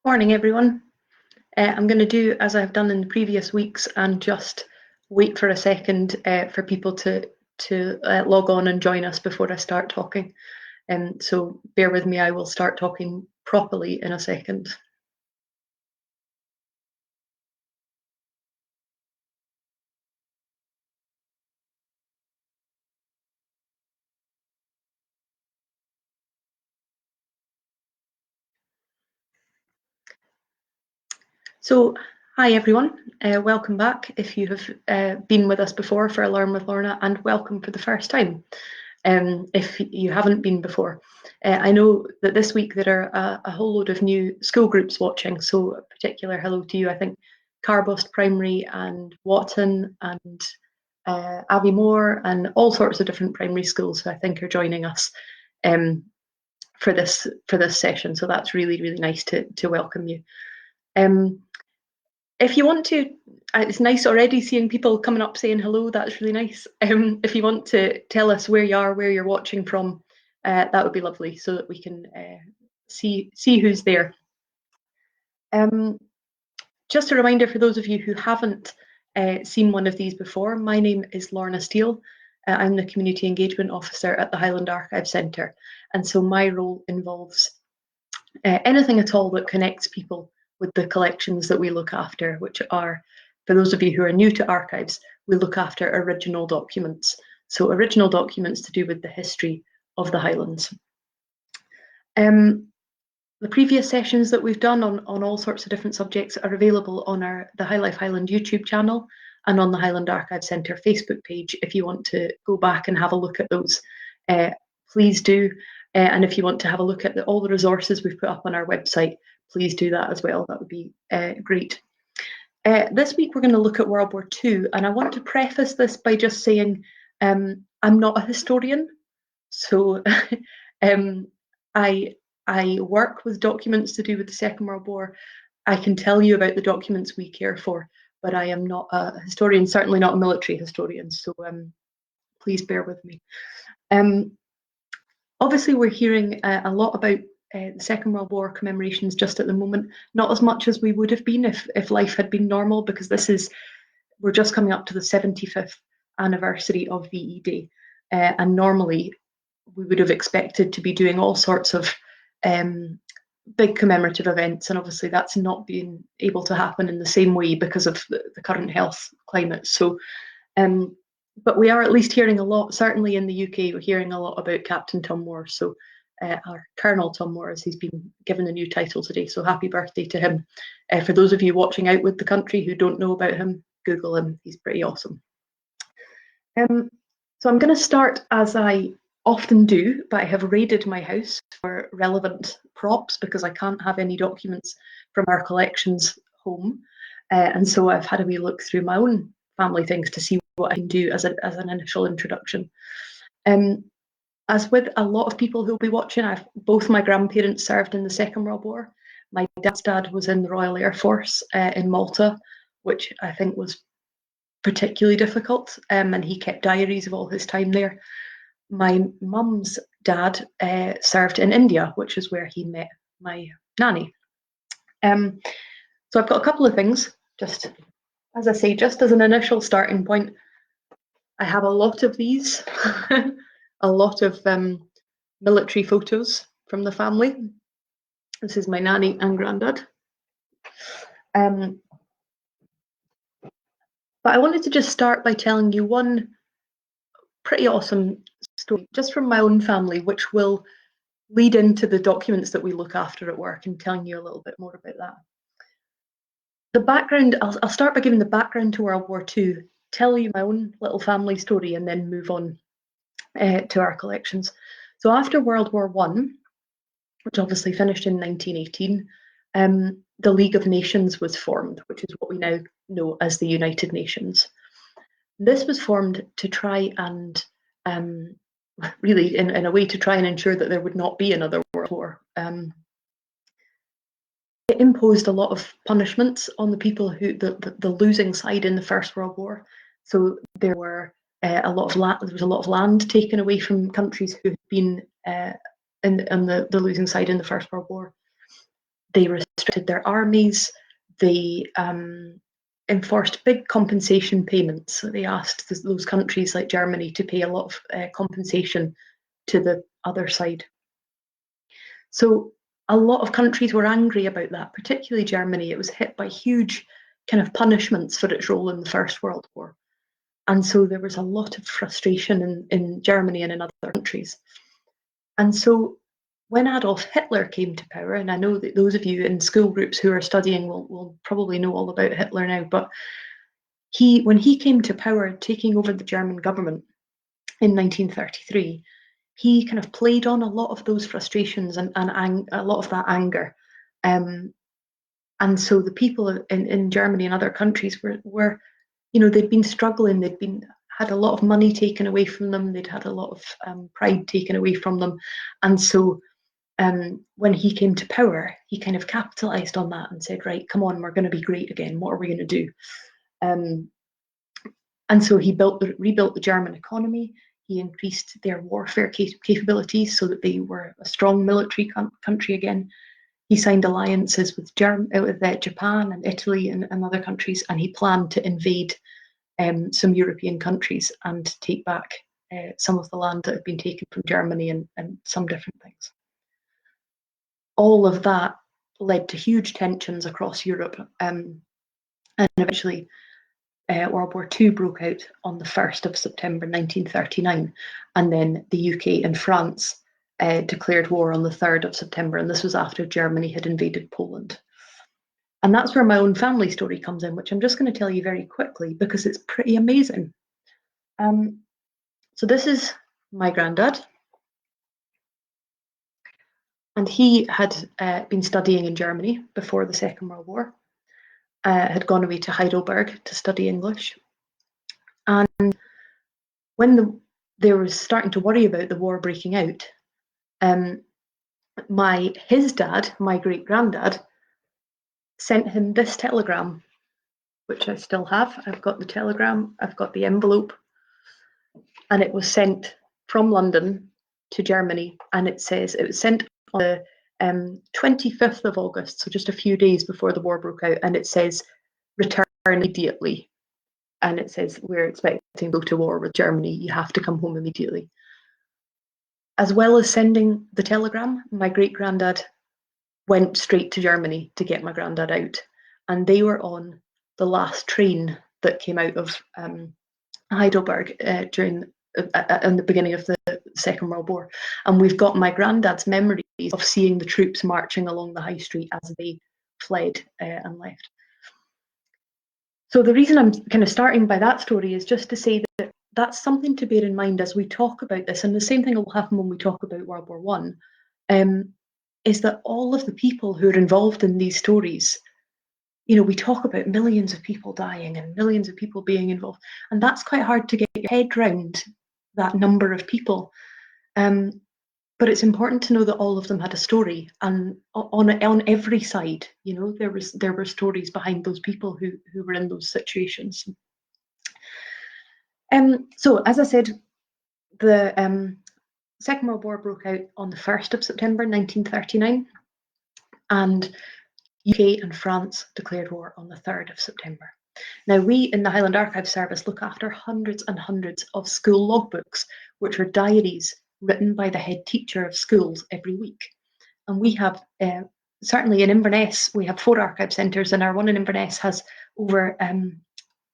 Morning, everyone. I'm going to do as I've done in the previous weeks and just wait for a second for people to log on and join us before I start talking. So bear with me, I will start talking properly in a second. So, hi everyone, welcome back if you have been with us before for a Learn with Lorna, and welcome for the first time if you haven't been before. I know that this week there are a whole load of new school groups watching, so a particular hello to you. I think Carbost Primary and Watton and Aviemore and all sorts of different primary schools who I think are joining us um, for this session. So that's really nice to welcome you. If you want to, it's nice already seeing people coming up saying hello. That's really nice. If you want to tell us where you are, where you're watching from, that would be lovely, so that we can see who's there. Just a reminder for those of you who haven't seen one of these before, my name is Lorna Steele. I'm the Community Engagement Officer at the Highland Archive Centre, and so my role involves anything at all that connects people with the collections that we look after, which are, for those of you who are new to archives, we look after original documents. So original documents to do with the history of the Highlands. The previous sessions that we've done on all sorts of different subjects are available on the High Life Highland YouTube channel and on the Highland Archive Centre Facebook page. If you want to go back and have a look at those, please do. And if you want to have a look at all the resources we've put up on our website, please do that as well. That would be great. This week we're going to look at World War II, and I want to preface this by just saying I'm not a historian, so I work with documents to do with the Second World War. I can tell you about the documents we care for, but I am not a historian, certainly not a military historian, so please bear with me. Obviously, we're hearing a lot about the Second World War commemorations just at the moment, not as much as we would have been if life had been normal, because we're just coming up to the 75th anniversary of VE Day, and normally we would have expected to be doing all sorts of big commemorative events, and obviously that's not been able to happen in the same way because of the current health climate. So but we are at least hearing a lot, certainly in the UK, we're hearing a lot about Captain Tom Moore. So our Colonel Tom Moore, as he's been given a new title today. So happy birthday to him. For those of you watching out with the country who don't know about him, Google him. He's pretty awesome. So I'm going to start, as I often do, but I have raided my house for relevant props because I can't have any documents from our collections home. And so I've had a wee look through my own family things to see what I can do as an initial introduction. As with a lot of people who'll be watching, both my grandparents served in the Second World War. My dad's dad was in the Royal Air Force in Malta, which I think was particularly difficult, and he kept diaries of all his time there. My mum's dad served in India, which is where he met my nanny. So I've got a couple of things, just as I say, just as an initial starting point. I have a lot of these, a lot of military photos from the family. This is my nanny and granddad. But I wanted to just start by telling you one pretty awesome story just from my own family, which will lead into the documents that we look after at work and telling you a little bit more about that. The background, I'll start by giving the background to World War II, tell you my own little family story, and then move on to our collections. So after World War I, which obviously finished in 1918, the League of Nations was formed, which is what we now know as the United Nations. This was formed to try and really in a way to try and ensure that there would not be another world war. It imposed a lot of punishments on the people who the losing side in the First World War. So there were there was a lot of land taken away from countries who had been on the losing side in the First World War. They restricted their armies. They enforced big compensation payments. So they asked those countries like Germany to pay a lot of compensation to the other side. So a lot of countries were angry about that, particularly Germany. It was hit by huge kind of punishments for its role in the First World War. And so there was a lot of frustration in Germany and in other countries. And so when Adolf Hitler came to power, and I know that those of you in school groups who are studying will probably know all about Hitler now, but when he came to power, taking over the German government in 1933, he kind of played on a lot of those frustrations and a lot of that anger. And so the people in Germany and other countries were, they'd been struggling, had a lot of money taken away from them, they'd had a lot of pride taken away from them. And so when he came to power, he kind of capitalized on that and said, right, come on, we're going to be great again. What are we going to do? And so he rebuilt the German economy. He increased their warfare capabilities so that they were a strong military country again. He signed alliances with Japan and Italy and other countries, and he planned to invade some European countries and take back some of the land that had been taken from Germany and some different things. All of that led to huge tensions across Europe, and eventually World War II broke out on the 1st of September 1939, and then the UK and France declared war on the 3rd of September, and this was after Germany had invaded Poland. And that's where my own family story comes in, which I'm just going to tell you very quickly because it's pretty amazing. So this is my granddad, and he had been studying in Germany before the Second World War, had gone away to Heidelberg to study English. And when they were starting to worry about the war breaking out, his dad, my great granddad, sent him this telegram, which I still have. I've got the telegram, I've got the envelope, and it was sent from London to Germany. And it was sent on the 25th of August, so just a few days before the war broke out. And it says, return immediately. And it says, we're expecting to go to war with Germany. You have to come home immediately. As well as sending the telegram, my great granddad went straight to Germany to get my granddad out. And they were on the last train that came out of Heidelberg in the beginning of the Second World War. And we've got my granddad's memories of seeing the troops marching along the high street as they fled and left. So the reason I'm kind of starting by that story is just to say that that's something to bear in mind as we talk about this. And the same thing will happen when we talk about World War One, is that all of the people who are involved in these stories, we talk about millions of people dying and millions of people being involved, and that's quite hard to get your head round, that number of people. But it's important to know that all of them had a story, and on every side, there were stories behind those people who were in those situations. So as I said, the Second World War broke out on the 1st of September 1939, and UK and France declared war on the 3rd of September. Now, we in the Highland Archive Service look after hundreds and hundreds of school logbooks, which are diaries written by the head teacher of schools every week. And we have, certainly in Inverness, we have 4 archive centres, and our one in Inverness has over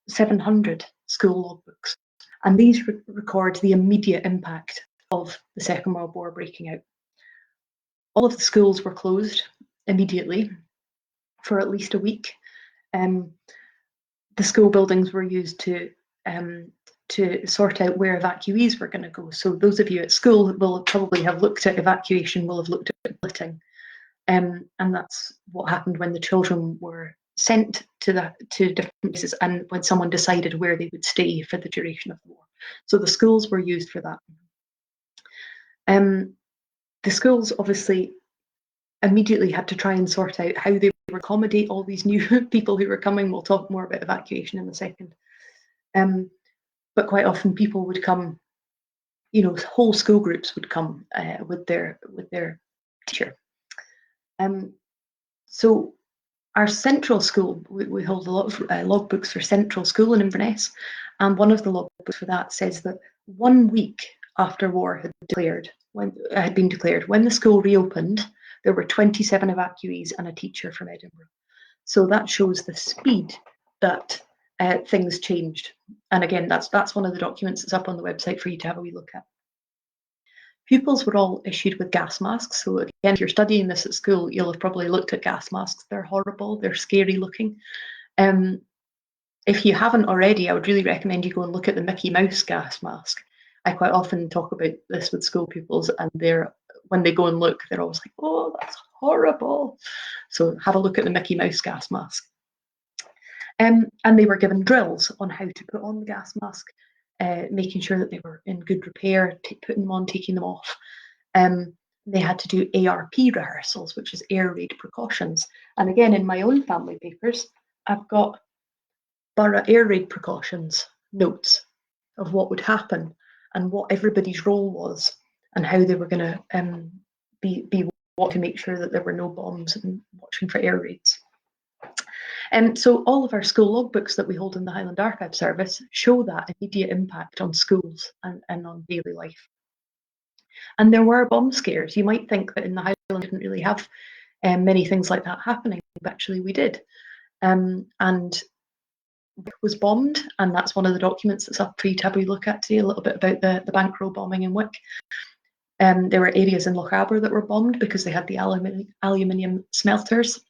700 school logbooks. And these record the immediate impact of the Second World War breaking out. All of the schools were closed immediately for at least a week. The school buildings were used to sort out where evacuees were going to go. So those of you at school will probably have looked at evacuation, will have looked at splitting. And that's what happened when the children were sent to different places and when someone decided where they would stay for the duration of the war. So the schools were used for that. The schools obviously immediately had to try and sort out how they would accommodate all these new people who were coming. We'll talk more about evacuation in a second. But quite often people would come, whole school groups would come with their teacher. So our central school, we hold a lot of logbooks for central school in Inverness, and one of the logbooks for that says that 1 week after war had been declared, when the school reopened, there were 27 evacuees and a teacher from Edinburgh. So that shows the speed that things changed. And again, that's one of the documents that's up on the website for you to have a wee look at. Pupils were all issued with gas masks. So again, if you're studying this at school, you'll have probably looked at gas masks. They're horrible, they're scary looking. If you haven't already, I would really recommend you go and look at the Mickey Mouse gas mask. I quite often talk about this with school pupils, and when they go and look, they're always like, oh, that's horrible. So have a look at the Mickey Mouse gas mask. And they were given drills on how to put on the gas mask, making sure that they were in good repair, putting them on, taking them off. They had to do ARP rehearsals, which is air raid precautions. And again, in my own family papers, I've got borough air raid precautions notes of what would happen and what everybody's role was and how they were going to be to make sure that there were no bombs and watching for air raids. So all of our school logbooks that we hold in the Highland Archive Service show that immediate impact on schools and on daily life. And there were bomb scares. You might think that in the Highlands we didn't really have many things like that happening, but actually we did. And was bombed, and that's one of the documents that's up for you to have a look at today, a little bit about the Bankroll bombing in Wick. There were areas in Lochaber that were bombed because they had the aluminium smelters.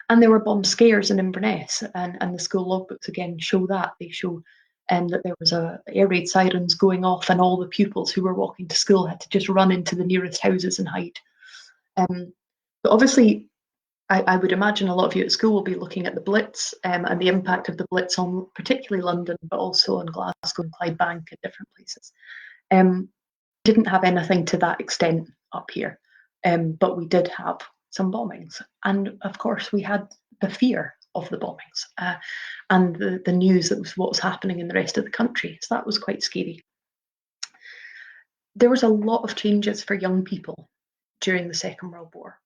And there were bomb scares in Inverness, and the school logbooks again show that. They show that there was air raid sirens going off, and all the pupils who were walking to school had to just run into the nearest houses and hide. But obviously, I would imagine a lot of you at school will be looking at the Blitz and the impact of the Blitz on particularly London, but also on Glasgow and Clydebank and different places. Didn't have anything to that extent up here, but we did have some bombings. And of course, we had the fear of the bombings and the news that was what was happening in the rest of the country. So that was quite scary. There was a lot of changes for young people during the Second World War.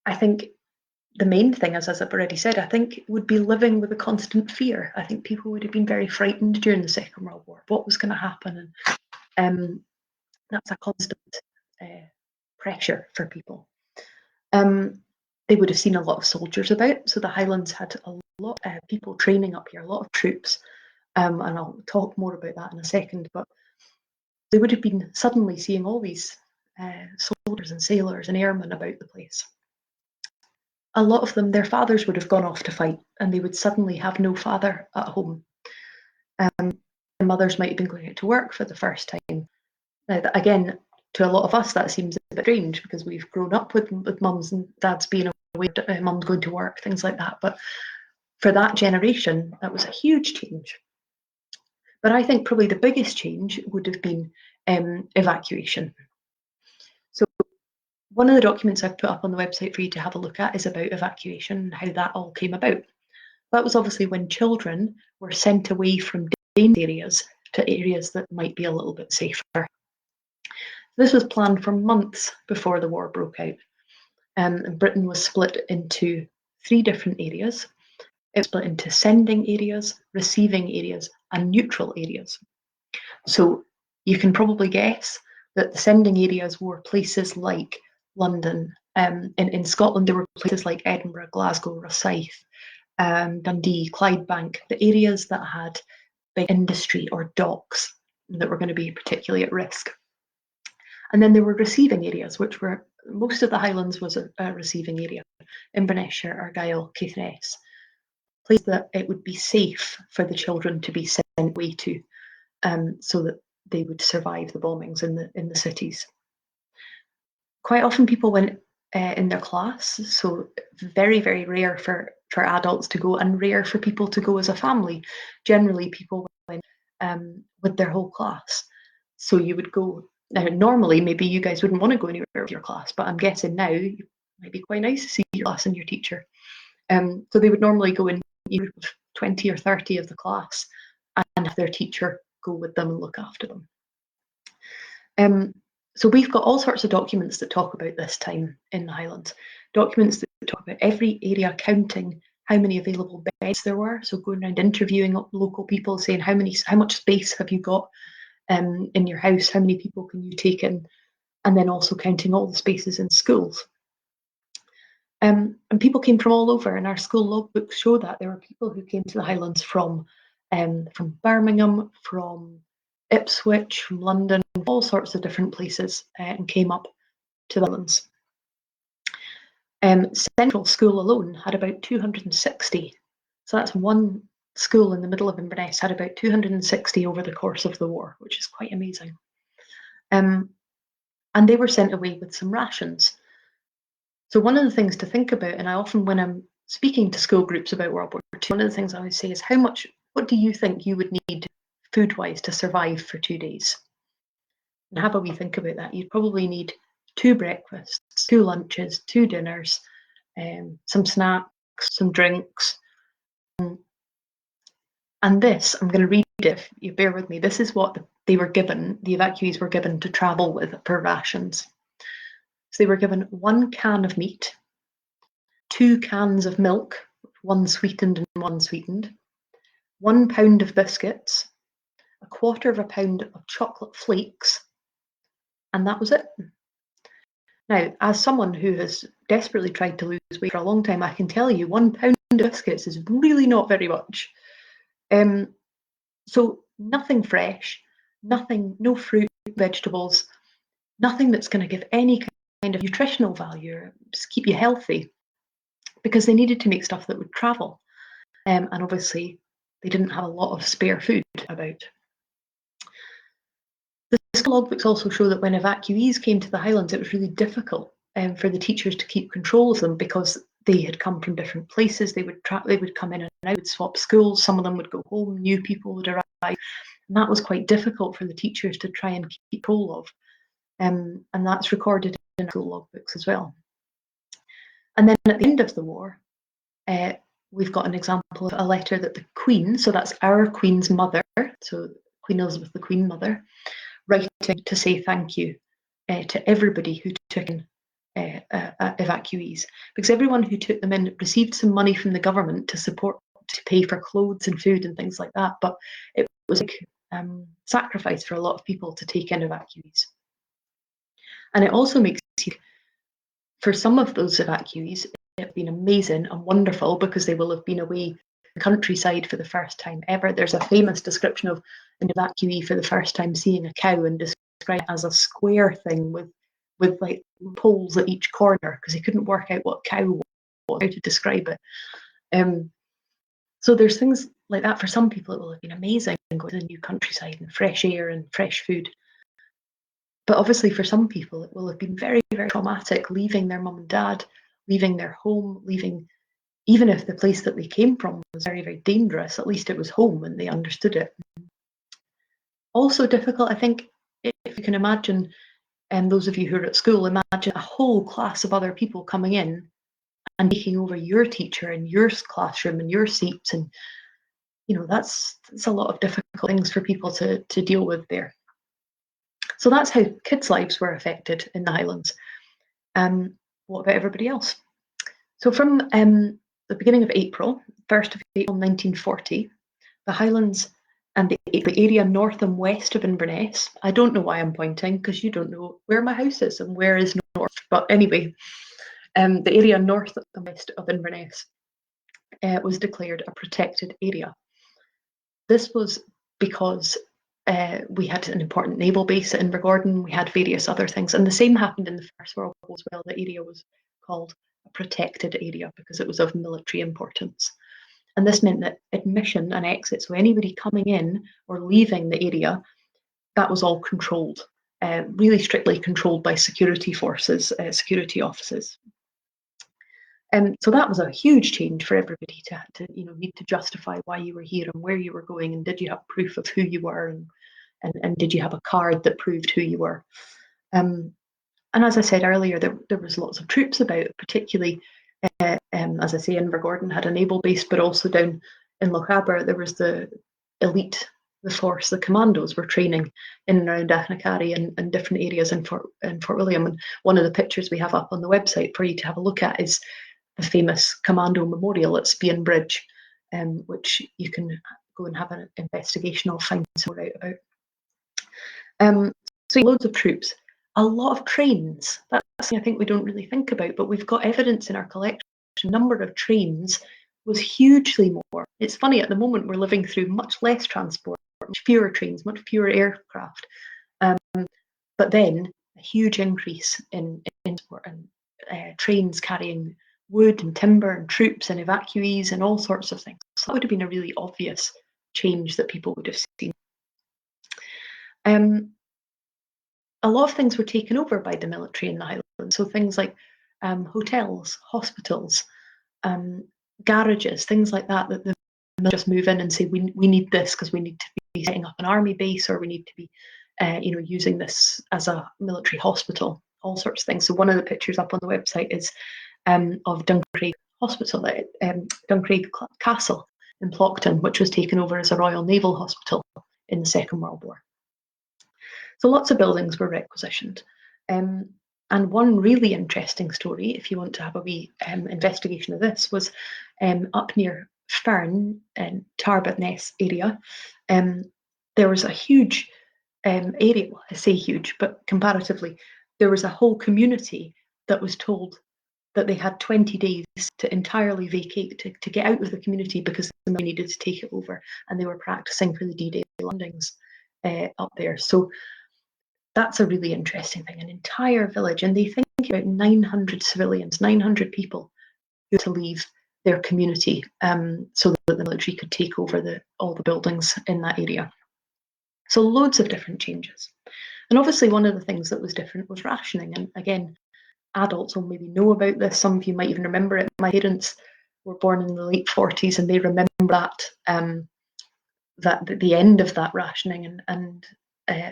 I think the main thing, as I've already said, I think would be living with a constant fear. I think people would have been very frightened during the Second World War. What was going to happen? And that's a constant pressure for people. They would have seen a lot of soldiers about. So the Highlands had a lot of people training up here, a lot of troops. And I'll talk more about that in a second. But they would have been suddenly seeing all these soldiers and sailors and airmen about the place. A lot of them, their fathers would have gone off to fight, and they would suddenly have no father at home. Their mothers might have been going out to work for the first time. Now, again, to a lot of us, that seems a bit strange because we've grown up with mums and dads being away, mums going to work, things like that. But for that generation, that was a huge change. But I think probably the biggest change would have been evacuation. So one of the documents I've put up on the website for you to have a look at is about evacuation and how that all came about. That was obviously when children were sent away from dangerous areas to areas that might be a little bit safer. This was planned for months before the war broke out. And Britain was split into 3 different areas. It was split into sending areas, receiving areas, and neutral areas. So you can probably guess that the sending areas were places like London. In Scotland, there were places like Edinburgh, Glasgow, Rosyth, Dundee, Clydebank, the areas that had big industry or docks that were going to be particularly at risk. And then there were receiving areas, which were most of the Highlands was a receiving area. Inverness-shire, Argyll, Caithness, place that it would be safe for the children to be sent away to, so that they would survive the bombings in the cities. Quite often people went in their class, so very, very rare for adults to go and rare for people to go as a family. Generally, people went with their whole class. So you would go, now normally maybe you guys wouldn't want to go anywhere with your class, but I'm guessing now it might be quite nice to see your class and your teacher. So they would normally go in a group of 20 or 30 of the class and have their teacher go with them and look after them. So we've got all sorts of documents that talk about this time in the Highlands. Documents that talk about every area, counting how many available beds there were. So going around interviewing local people, saying how much space have you got in your house, how many people can you take in, and then also counting all the spaces in schools. And people came from all over, and our school logbooks show that there were people who came to the Highlands from Birmingham, from Ipswich, from London, all sorts of different places, and came up to the Highlands. Central School alone had about 260. So that's one school in the middle of Inverness had about 260 over the course of the war, which is quite amazing. And they were sent away with some rations. So one of the things to think about, and I often, when I'm speaking to school groups about World War II, one of the things I always say is what do you think you would need food-wise to survive for 2 days? And have a wee think about that. You'd probably need 2 breakfasts, 2 lunches, 2 dinners, some snacks, some drinks. And this, I'm going to read it if you bear with me. This is what they were given, the evacuees were given to travel with for rations. So they were given 1 can of meat, 2 cans of milk, 1 sweetened and 1 unsweetened, 1 pound of biscuits, 1/4 pound of chocolate flakes, and that was it. Now, as someone who has desperately tried to lose weight for a long time, I can tell you 1 pound of biscuits is really not very much. So nothing fresh, no fruit, vegetables, nothing that's going to give any kind of nutritional value or just keep you healthy, because they needed to make stuff that would travel. And obviously, they didn't have a lot of spare food about. The school logbooks also show that when evacuees came to the Highlands, it was really difficult for the teachers to keep control of them, because they had come from different places. They would come in and out, would swap schools. Some of them would go home. New people would arrive, and that was quite difficult for the teachers to try and keep hold of. And that's recorded in school logbooks as well. And then at the end of the war, we've got an example of a letter that the Queen, so that's our Queen's mother, so Queen Elizabeth, the Queen Mother, writing to say thank you to everybody who took in evacuees, because everyone who took them in received some money from the government to pay for clothes and food and things like that, but it was a sacrifice for a lot of people to take in evacuees. And it also makes you, for some of those evacuees, it have been amazing and wonderful, because they will have been away in the countryside for the first time ever. There's a famous description of an evacuee for the first time seeing a cow, and described as a square thing with like poles at each corner, because he couldn't work out what cow was, how to describe it. So there's things like that. For some people, it will have been amazing, going to the new countryside and fresh air and fresh food. But obviously for some people, it will have been very, very traumatic, leaving their mum and dad, leaving their home, leaving, even if the place that they came from was very, very dangerous, at least it was home and they understood it. Also difficult, I think, if you can imagine, and those of you who are at school, imagine a whole class of other people coming in and taking over your teacher and your classroom and your seats, and that's a lot of difficult things for people to deal with there. So that's how kids' lives were affected in the Highlands. What about everybody else? So from the beginning of April, 1st of April 1940, the Highlands and the area north and west of Inverness, I don't know why I'm pointing, because you don't know where my house is and where is north, but anyway, the area north and west of Inverness was declared a protected area. This was because we had an important naval base at Invergordon, we had various other things, and the same happened in the First World War as well. The area was called a protected area because it was of military importance. And this meant that admission and exit, so anybody coming in or leaving the area, that was all controlled, really strictly controlled by security forces, security offices. So that was a huge change for everybody to need to justify why you were here and where you were going, and did you have proof of who you were, and did you have a card that proved who you were. And as I said earlier, there was lots of troops about, particularly, as I say, Invergordon had a naval base, but also down in Lochaber there was the elite the force, the commandos, were training in and around Achnacarry and different areas in Fort William. And one of the pictures we have up on the website for you to have a look at is the famous Commando Memorial at Spian Bridge, which you can go and have an investigation of, find some more out about. So loads of troops, a lot of trains. That's something I think we don't really think about, but we've got evidence in our collection. The number of trains was hugely more. It's funny, at the moment we're living through much less transport, much fewer trains, much fewer aircraft, but then a huge increase in transport and trains carrying wood and timber and troops and evacuees and all sorts of things. So that would have been a really obvious change that people would have seen. A lot of things were taken over by the military in the Highlands. So things like hotels, hospitals, garages, things like that, that the military just move in and say, we need this because we need to be setting up an army base, or we need to be using this as a military hospital, all sorts of things. So one of the pictures up on the website is of Duncraig Hospital, Duncraig Castle in Plockton, which was taken over as a Royal Naval Hospital in the Second World War. So lots of buildings were requisitioned. And one really interesting story, if you want to have a wee investigation of this, was up near Fern and Tarbot Ness area. There was a huge area, well, I say huge, but comparatively, there was a whole community that was told that they had 20 days to entirely vacate, to get out of the community, because they needed to take it over, and they were practicing for the D-Day landings up there. So that's a really interesting thing, an entire village, and they think about 900 civilians, 900 people who had to leave their community so that the military could take over all the buildings in that area. So loads of different changes. And obviously one of the things that was different was rationing. And again, adults will maybe know about this. Some of you might even remember it. My parents were born in the late 40s, and they remember that the end of that rationing and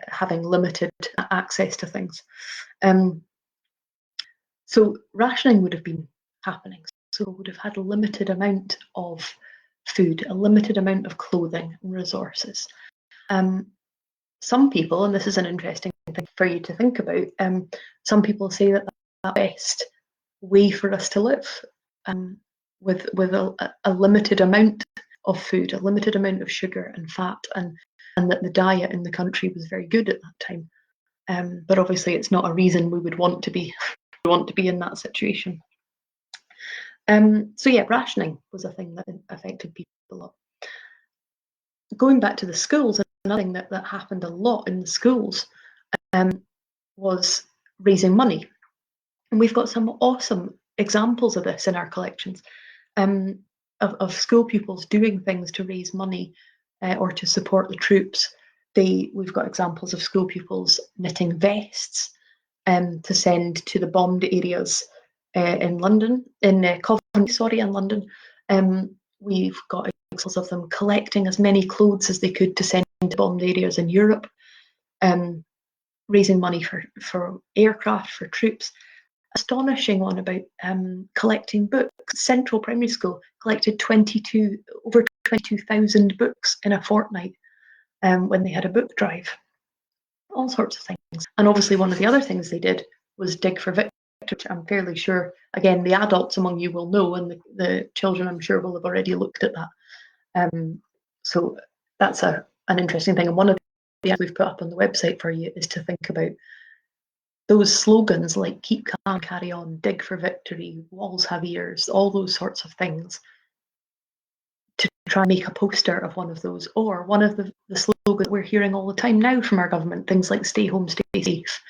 having limited access to things. So rationing would have been happening. So we would have had a limited amount of food, a limited amount of clothing and resources. Some people, and this is an interesting thing for you to think about, some people say that that's the best way for us to live, with a limited amount of food, a limited amount of sugar and fat, and that the diet in the country was very good at that time. But obviously it's not a reason we would want to be in that situation. So yeah, rationing was a thing that affected people a lot. Going back to the schools, another thing that happened a lot in the schools was raising money. And we've got some awesome examples of this in our collections, of school pupils doing things to raise money or to support the troops. We've got examples of school pupils knitting vests to send to the bombed areas in London, in Coventry, in London. We've got examples of them collecting as many clothes as they could to send to bombed areas in Europe, raising money for aircraft, for troops. Astonishing one about collecting books. Central Primary School collected over 22,000 books in a fortnight when they had a book drive. All sorts of things. And obviously one of the other things they did was dig for victory, which I'm fairly sure, again, the adults among you will know, and the children I'm sure will have already looked at that. So that's an interesting thing. And one of the we've put up on the website for you is to think about those slogans like keep calm, carry on, dig for victory, walls have ears, all those sorts of things, to try and make a poster of one of those, or one of the slogans we're hearing all the time now from our government, things like stay home, stay safe,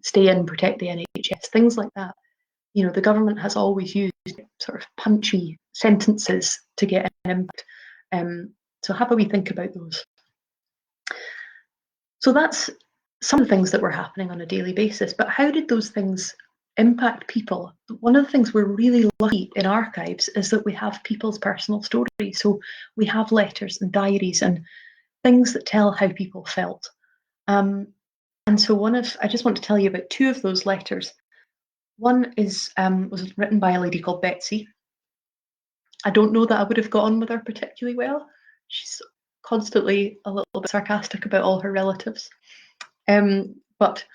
stay in, protect the NHS, things like that. You know, the government has always used sort of punchy sentences to get an impact. So how about we think about those? So that's some of the things that were happening on a daily basis, but how did those things impact people? One of the things we're really lucky in archives is that we have people's personal stories. So we have letters and diaries and things that tell how people felt. And so I just want to tell you about two of those letters. One was written by a lady called Betsy. I don't know that I would have got on with her particularly well. She's constantly a little bit sarcastic about all her relatives. But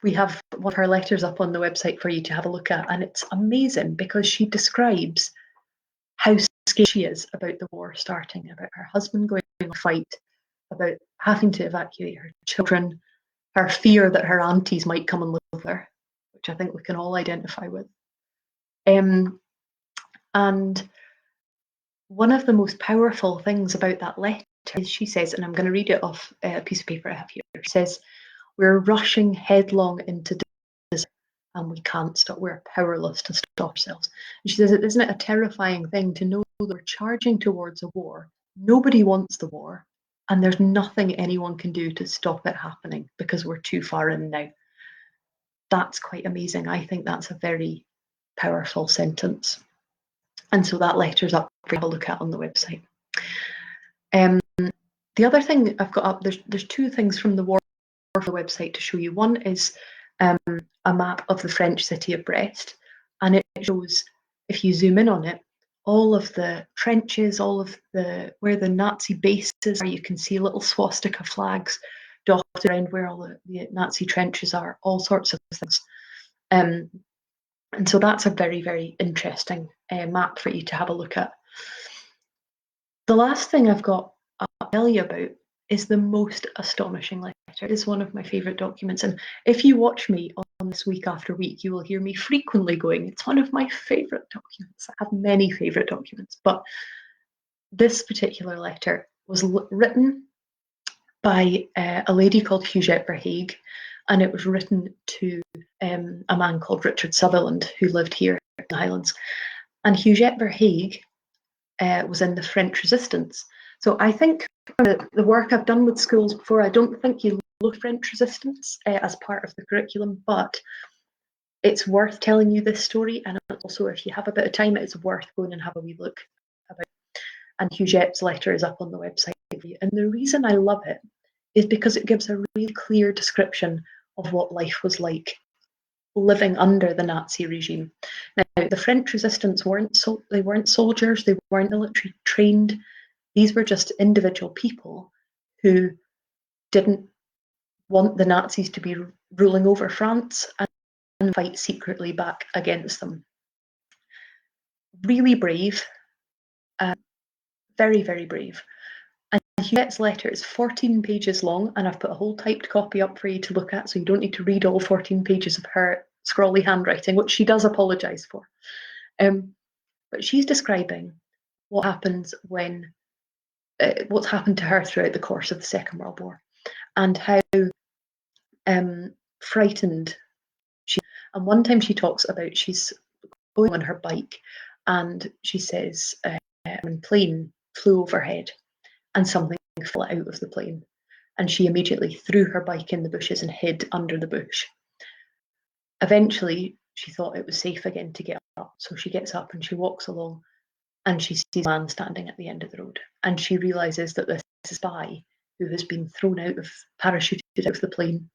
we have one of her letters up on the website for you to have a look at, and it's amazing because she describes how scared she is about the war starting, about her husband going on a fight, about having to evacuate her children, her fear that her aunties might come and live with her, which I think we can all identify with. And one of the most powerful things about that letter is she says, and I'm going to read it off a piece of paper I have here. She says, "We're rushing headlong into disaster and we can't stop. We're powerless to stop ourselves." And she says, "Isn't it a terrifying thing to know that we're charging towards a war? Nobody wants the war, and there's nothing anyone can do to stop it happening because we're too far in now." That's quite amazing. I think that's a very powerful sentence. And so that letter's up for you to have a look at on the website. The other thing I've got up, there's two things from the war website to show you. One is a map of the French city of Brest, and it shows, if you zoom in on it, all of the trenches, all of the where the Nazi bases are. You can see little swastika flags dotted around where all the Nazi trenches are, all sorts of things. And so that's a very, very interesting map for you to have a look at. The last thing I've got to tell you about is the most astonishing letter. It's one of my favourite documents. And if you watch me on this week after week, you will hear me frequently going, it's one of my favourite documents. I have many favourite documents, but this particular letter was written by a lady called Huguette Verhaeghe, and it was written to a man called Richard Sutherland, who lived here in the Highlands. And Huguette Verhaeghe was in the French Resistance. So I think the work I've done with schools before, I don't think you look at French Resistance as part of the curriculum, but it's worth telling you this story. And also, if you have a bit of time, it's worth going and have a wee look about it. And Huguette's letter is up on the website for you. And the reason I love it is because it gives a really clear description of what life was like living under the Nazi regime. Now, the French resistance weren't soldiers, they weren't military trained. These were just individual people who didn't want the Nazis to be ruling over France and fight secretly back against them. Really brave, very, very brave. And Huguette's letter is 14 pages long, and I've put a whole typed copy up for you to look at, so you don't need to read all 14 pages of her scrawly handwriting, which she does apologise for. But she's describing what happens when, what's happened to her throughout the course of the Second World War, and how frightened she. And one time she talks about she's going on her bike, and she says a plane flew overhead, and something fell out of the plane, and she immediately threw her bike in the bushes and hid under the bush. Eventually, she thought it was safe again to get up, so she gets up and she walks along, and she sees a man standing at the end of the road, and she realizes that this is a spy who has been parachuted out of the plane,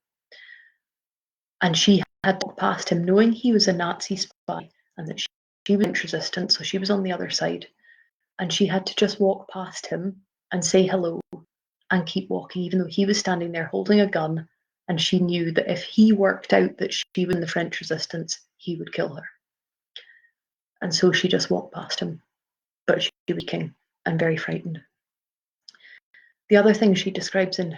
and she had walked past him knowing he was a Nazi spy and that she was resistant, so she was on the other side, and she had to just walk past him and say hello and keep walking, even though he was standing there holding a gun, and she knew that if he worked out that she was in the French resistance, he would kill her. And so she just walked past him, but she was shaking and very frightened. The other thing she describes in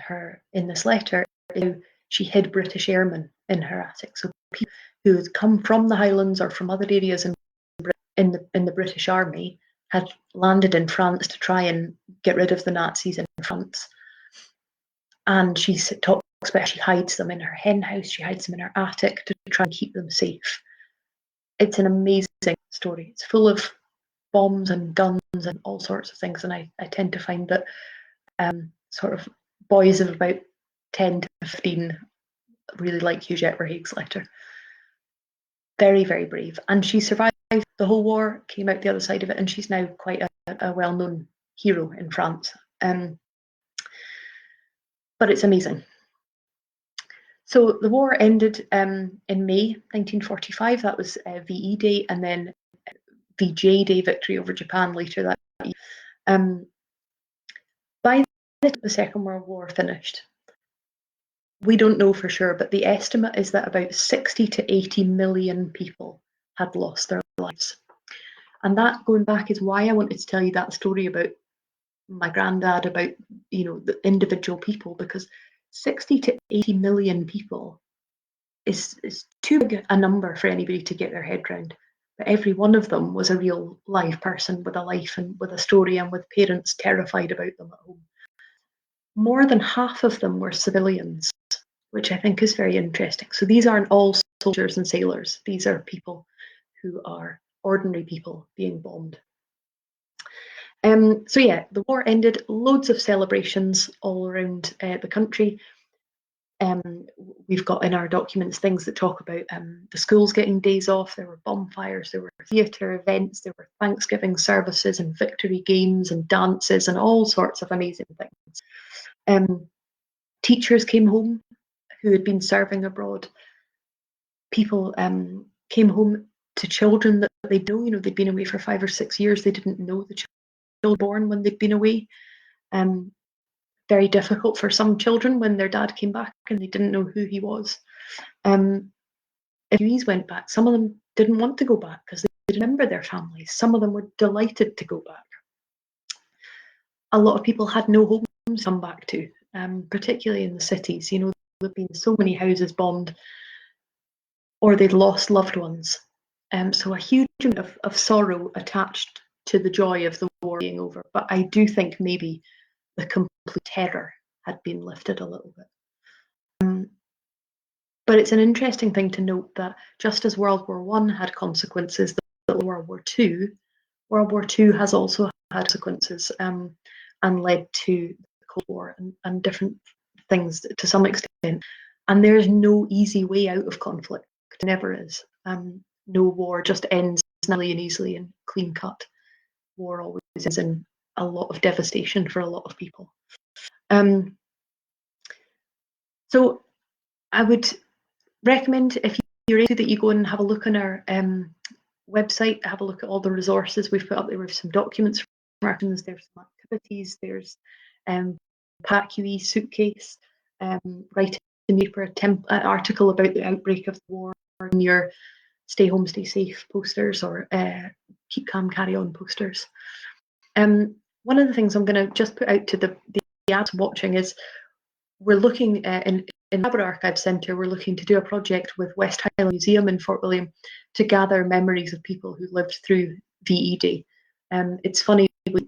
this letter is how she hid British airmen in her attic. So people who had come from the Highlands or from other areas in the British Army had landed in France to try and get rid of the Nazis in France. And she talks about she hides them in her hen house, she hides them in her attic to try and keep them safe. It's an amazing story. It's full of bombs and guns and all sorts of things. And I tend to find that sort of boys of about 10 to 15 really like Huguette Verhaeghe's letter. Very, very brave. And she survived the whole war, came out the other side of it, and she's now quite a well-known hero in France. But it's amazing. So the war ended in May 1945. That was VE Day, and then VJ Day, victory over Japan, later that year. By the time the Second World War finished, we don't know for sure, but the estimate is that about 60 to 80 million people had lost their lives. And that, going back, is why I wanted to tell you that story about my granddad, about, you know, the individual people, because 60 to 80 million people is too big a number for anybody to get their head around. But every one of them was a real live person with a life and with a story, and with parents terrified about them at home. More than half of them were civilians, which I think is very interesting. So these aren't all soldiers and sailors. These are people who are ordinary people being bombed. So yeah, the war ended, loads of celebrations all around the country. We've got in our documents things that talk about the schools getting days off. There were bonfires, there were theatre events, there were Thanksgiving services and victory games and dances and all sorts of amazing things. Teachers came home who had been serving abroad. People came home to children that they know, you know, they'd been away for 5 or 6 years. They didn't know the child born when they'd been away. Very difficult for some children when their dad came back and they didn't know who he was. If went back, some of them didn't want to go back because they remember their families. Some of them were delighted to go back. A lot of people had no homes to come back to, particularly in the cities. You know, there have been so many houses bombed, or they'd lost loved ones. So a huge amount of sorrow attached to the joy of the war being over. But I do think maybe the complete terror had been lifted a little bit. But it's an interesting thing to note that just as World War I had consequences, World War II has also had consequences and led to the Cold War and different things to some extent. And there's no easy way out of conflict. There never is. No war just ends snugly and easily and clean cut. War always ends in a lot of devastation for a lot of people. So I would recommend, if you're able, that you go and have a look on our website, have a look at all the resources we've put up there. We have some documents from our there's some activities, there's PAC-UE suitcase, writing paper, article about the outbreak of the war, in your stay home, stay safe posters, or keep calm, carry on posters. One of the things I'm going to just put out to the ads watching is we're looking in the Cabra Archive Centre, we're looking to do a project with West Highland Museum in Fort William to gather memories of people who lived through VE Day. It's funny, we're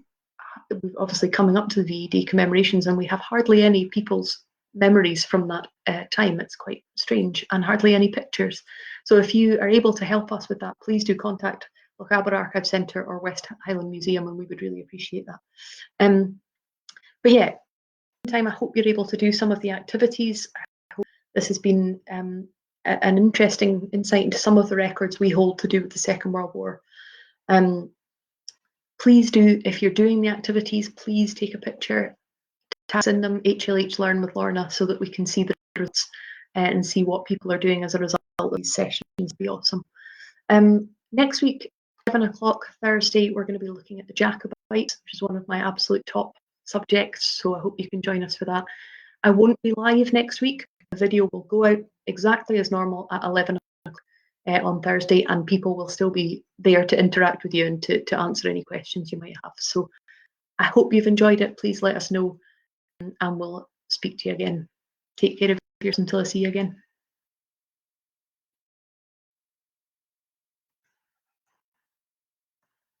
obviously coming up to the VE Day commemorations, and we have hardly any people's memories from that time. It's quite strange, and hardly any pictures. So if you are able to help us with that, please do contact the Cabra Archive Centre or West Highland Museum, and we would really appreciate that. But yeah, time, I hope you're able to do some of the activities. I hope this has been an interesting insight into some of the records we hold to do with the Second World War. Please do, if you're doing the activities, please take a picture, tag in them, HLH Learn with Lorna, so that we can see the results and see what people are doing as a result of these sessions. It'd be awesome. Next week, 7 o'clock Thursday, we're going to be looking at the Jacobites, which is one of my absolute top subjects, so I hope you can join us for that. I won't be live next week. The video will go out exactly as normal at 11 o'clock on Thursday, and people will still be there to interact with you and to answer any questions you might have. So I hope you've enjoyed it. Please let us know, and we'll speak to you again. Take care of yourselves until I see you again.